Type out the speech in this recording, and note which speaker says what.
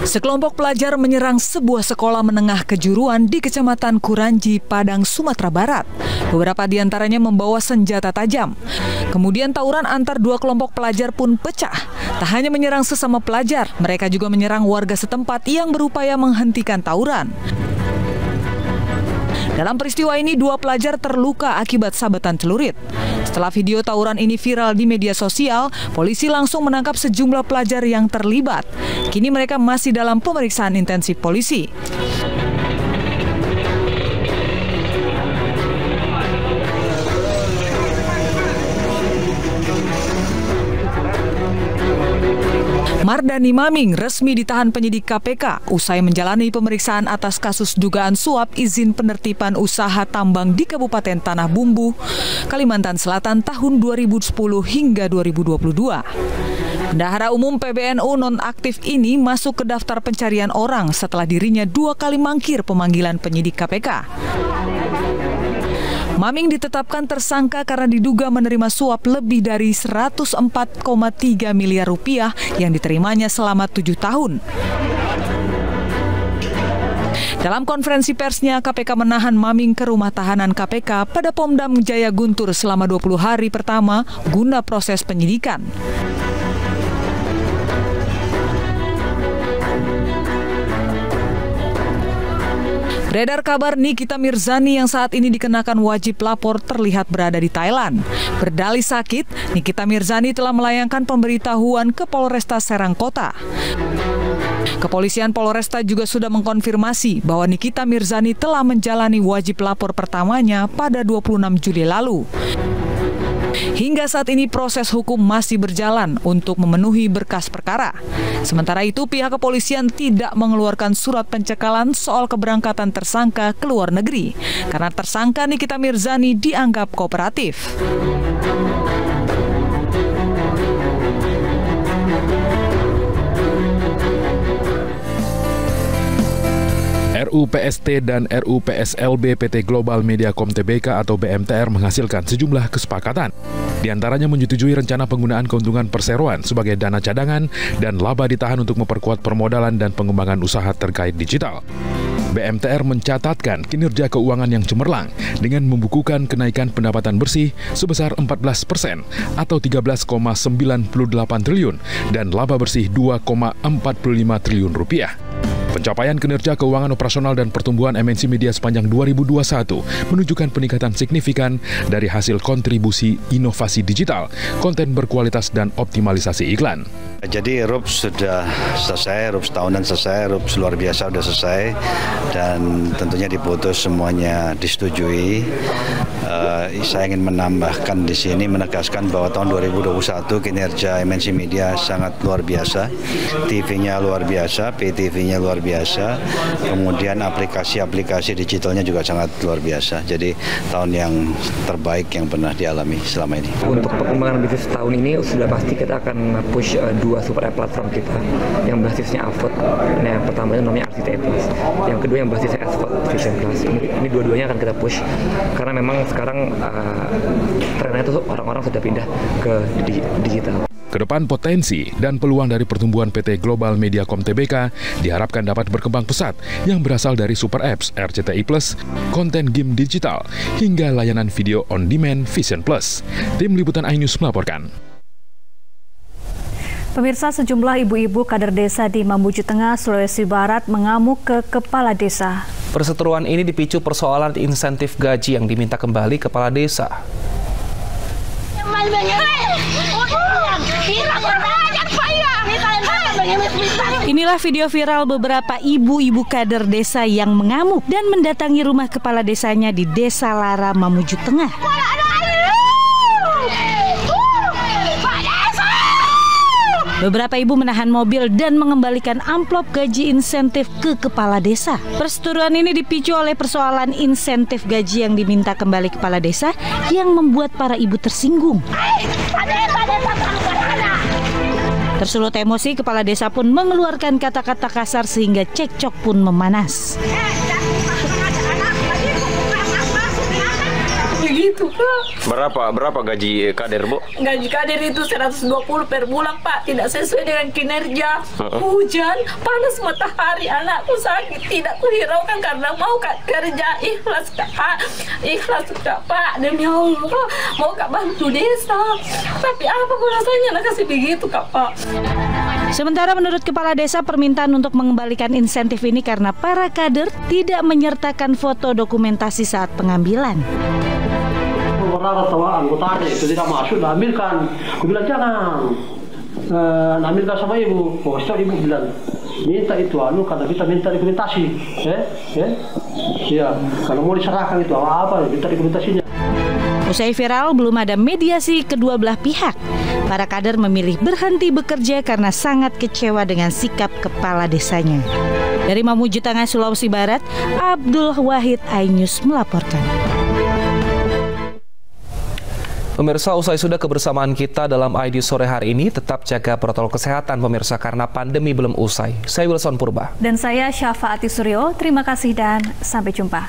Speaker 1: Sekelompok pelajar menyerang sebuah sekolah menengah kejuruan di Kecamatan Kuranji, Padang, Sumatera Barat. Beberapa di antaranya membawa senjata tajam. Kemudian tawuran antar dua kelompok pelajar pun pecah. Tak hanya menyerang sesama pelajar, mereka juga menyerang warga setempat yang berupaya menghentikan tawuran. Dalam peristiwa ini, dua pelajar terluka akibat sabetan celurit. Setelah video tawuran ini viral di media sosial, polisi langsung menangkap sejumlah pelajar yang terlibat. Kini mereka masih dalam pemeriksaan intensif polisi. Mardani Maming resmi ditahan penyidik KPK usai menjalani pemeriksaan atas kasus dugaan suap izin penertiban usaha tambang di Kabupaten Tanah Bumbu, Kalimantan Selatan tahun 2010 hingga 2022. Bendahara Umum PBNU nonaktif ini masuk ke daftar pencarian orang setelah dirinya 2 kali mangkir pemanggilan penyidik KPK. Maming ditetapkan tersangka karena diduga menerima suap lebih dari 104,3 miliar rupiah yang diterimanya selama 7 tahun. Dalam konferensi persnya, KPK menahan Maming ke rumah tahanan KPK pada Pomdam Jaya Guntur selama 20 hari pertama guna proses penyidikan. Beredar kabar Nikita Mirzani yang saat ini dikenakan wajib lapor terlihat berada di Thailand. Berdalih sakit, Nikita Mirzani telah melayangkan pemberitahuan ke Polresta Serang Kota. Kepolisian Polresta juga sudah mengkonfirmasi bahwa Nikita Mirzani telah menjalani wajib lapor pertamanya pada 26 Juli lalu. Hingga saat ini proses hukum masih berjalan untuk memenuhi berkas perkara. Sementara itu pihak kepolisian tidak mengeluarkan surat pencekalan soal keberangkatan tersangka ke luar negeri karena tersangka Nikita Mirzani dianggap kooperatif.
Speaker 2: RUU PST dan RUU PSLB PT Global Mediacom Tbk atau BMTR menghasilkan sejumlah kesepakatan. Di antaranya menyetujui rencana penggunaan keuntungan perseroan sebagai dana cadangan dan laba ditahan untuk memperkuat permodalan dan pengembangan usaha terkait digital. BMTR mencatatkan kinerja keuangan yang cemerlang dengan membukukan kenaikan pendapatan bersih sebesar 14% atau 13,98 triliun dan laba bersih 2,45 triliun rupiah. Pencapaian kinerja keuangan operasional dan pertumbuhan MNC Media sepanjang 2021 menunjukkan peningkatan signifikan dari hasil kontribusi inovasi digital, konten berkualitas, dan optimalisasi iklan.
Speaker 3: Jadi RUP sudah selesai, RUP setahunan selesai, RUP luar biasa sudah selesai, dan tentunya diputus semuanya disetujui. Saya ingin menambahkan di sini, menegaskan bahwa tahun 2021 kinerja MNC Media sangat luar biasa, TV-nya luar biasa, PTV-nya luar biasa, kemudian aplikasi-aplikasi digitalnya juga sangat luar biasa. Jadi tahun yang terbaik yang pernah dialami selama ini.
Speaker 4: Untuk perkembangan bisnis tahun ini sudah pasti kita akan push dua super app platform kita yang basisnya AVOD. Nah, yang pertama namanya RCTI Plus, yang kedua yang basisnya SVOD Vision Plus. Ini dua-duanya akan kita push karena memang sekarang trennya itu orang-orang sudah pindah ke digital.
Speaker 2: Kedepan potensi dan peluang dari pertumbuhan PT Global Mediacom Tbk diharapkan dapat berkembang pesat yang berasal dari super apps RCTI Plus, konten game digital, hingga layanan video on demand Vision Plus. Tim Liputan iNews melaporkan.
Speaker 5: Pemirsa, sejumlah ibu-ibu kader desa di Mamuju Tengah, Sulawesi Barat mengamuk ke kepala desa.
Speaker 6: Perseteruan ini dipicu persoalan insentif gaji yang diminta kembali kepala desa.
Speaker 5: Inilah video viral beberapa ibu-ibu kader desa yang mengamuk dan mendatangi rumah kepala desanya di Desa Lara, Mamuju Tengah. Beberapa ibu menahan mobil dan mengembalikan amplop gaji insentif ke kepala desa. Perseteruan ini dipicu oleh persoalan insentif gaji yang diminta kembali kepala desa yang membuat para ibu tersinggung. Tersulut emosi, kepala desa pun mengeluarkan kata-kata kasar sehingga cekcok pun memanas.
Speaker 7: begitu, Pak.
Speaker 8: Berapa gaji kader, Bu?
Speaker 7: Gaji kader itu 120 per bulan, Pak. Tidak sesuai dengan kinerja. Hujan, panas matahari, anakku sakit. Tidak kuhiraukan karena mau kerja ikhlas, Kak. Ikhlas, Kak, Pak. Demi Allah, mau Kak bantu desa. Tapi apa rasanya nak kasih begitu, Kak, Pak.
Speaker 5: Sementara menurut Kepala Desa, permintaan untuk mengembalikan insentif ini karena para kader tidak menyertakan foto dokumentasi saat pengambilan.
Speaker 9: Beberapa anggotanya itu tidak masuk, ambilkan. Aku bilang jangan, ambilkan sama ibu. Oh, so ibu bilang minta itu karena kita minta dokumentasi, ya kalau mau diserahkan itu apa minta dokumentasinya.
Speaker 5: Usai viral, belum ada mediasi kedua belah pihak. Para kader memilih berhenti bekerja karena sangat kecewa dengan sikap kepala desanya. Dari Mamuju Tengah, Sulawesi Barat, Abdul Wahid, iNews melaporkan.
Speaker 6: Pemirsa, usai sudah kebersamaan kita dalam ID sore hari ini, tetap jaga protokol kesehatan pemirsa karena pandemi belum usai. Saya Wilson Purba.
Speaker 10: Dan saya Syafaati Suryo, terima kasih dan sampai jumpa.